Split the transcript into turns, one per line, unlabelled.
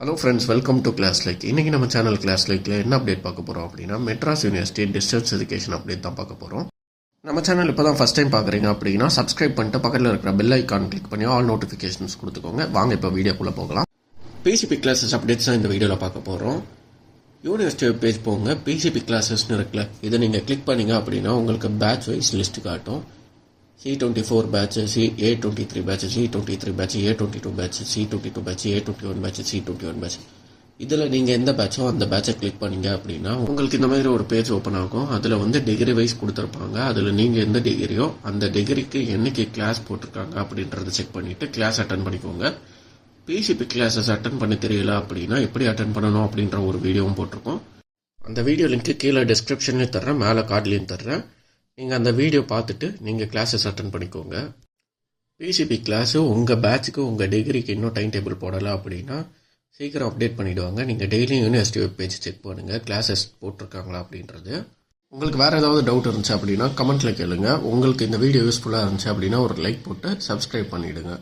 Hello friends, welcome to class like. இன்றைக்கி நம்ம channel class லைக்கில் என்ன அப்டேட் பார்க்க போகிறோம் அப்படின்னா, Madras university distance education update தான் பார்க்க போகிறோம். நம்ம சேனல் இப்போ தான் ஃபஸ்ட் டைம் பார்க்குறீங்க அப்படின்னா சப்ஸ்கிரைப் பண்ணிட்டு பக்கத்தில் இருக்கிற பெல் ஐக்கான் கிளிக் பண்ணி ஆல் நோட்டிஃபிகேஷன்ஸ் கொடுத்துக்கோங்க. வாங்க இப்போ வீடியோக்குள்ளே போகலாம். பிசிபி கிளாஸஸ் அப்டேட்ஸ் தான் இந்த வீடியோவில் பார்க்க போகிறோம். யூனிவர்சிட்டி வெப் பேஜ் போங்க, பிசிபி கிளாஸஸ்னு இருக்குல்ல, இதை நீங்கள் கிளிக் பண்ணிங்க அப்படின்னா உங்களுக்கு பேட்ச் வைஸ் லிஸ்ட் காட்டும். C24 batch, A23 batch, C23 batch, A22 batch, C22 batch, A21 batch, C21 batch. இதில் நீங்கள் எந்த பேட்சோ அந்த பேட்சை கிளிக் பண்ணிங்க அப்படின்னா உங்களுக்கு இந்த மாதிரி ஒரு பேஜ் ஓப்பன் ஆகும். அதில் வந்து டிகிரி வைஸ் கொடுத்துருப்பாங்க. அதில் நீங்கள் எந்த டிகிரியோ அந்த டிகிரிக்கு என்னைக்கு கிளாஸ் போட்டிருக்காங்க அப்படின்றத செக் பண்ணிவிட்டு கிளாஸ் அட்டன் பண்ணிக்கோங்க. பிசிபி கிளாஸஸ் அட்டன் பண்ண தெரியல அப்படின்னா எப்படி அட்டன் பண்ணணும் அப்படின்ற ஒரு வீடியோவும் போட்டிருக்கோம். அந்த வீடியோ லிங்க்கு கீழே டிஸ்கிரிப்ஷன்லேயும் தர்றேன், மேலே கார்ட்லேயும் தர்றேன். நீங்கள் அந்த வீடியோ பார்த்துட்டு நீங்கள் கிளாஸஸ் அட்டன் பண்ணிக்கோங்க. பிசிபி கிளாஸு உங்கள் பேட்சுக்கு உங்கள் டிகிரிக்கு இன்னும் டைம் டேபிள் போடலை அப்படின்னா சீக்கிரம் அப்டேட் பண்ணிவிடுவாங்க. நீங்கள் டெய்லியும் யூனிவர்சிட்டி வெப் பேஜ் செக் பண்ணுங்கள், கிளாஸஸ் போட்டிருக்காங்களா அப்படின்றது. உங்களுக்கு வேறு ஏதாவது டவுட் இருந்துச்சு அப்படின்னா கமெண்ட்டில் கேளுங்க. உங்களுக்கு இந்த வீடியோ யூஸ்ஃபுல்லாக இருந்துச்சு அப்படின்னா ஒரு லைக் போட்டு சப்ஸ்கிரைப் பண்ணிவிடுங்க.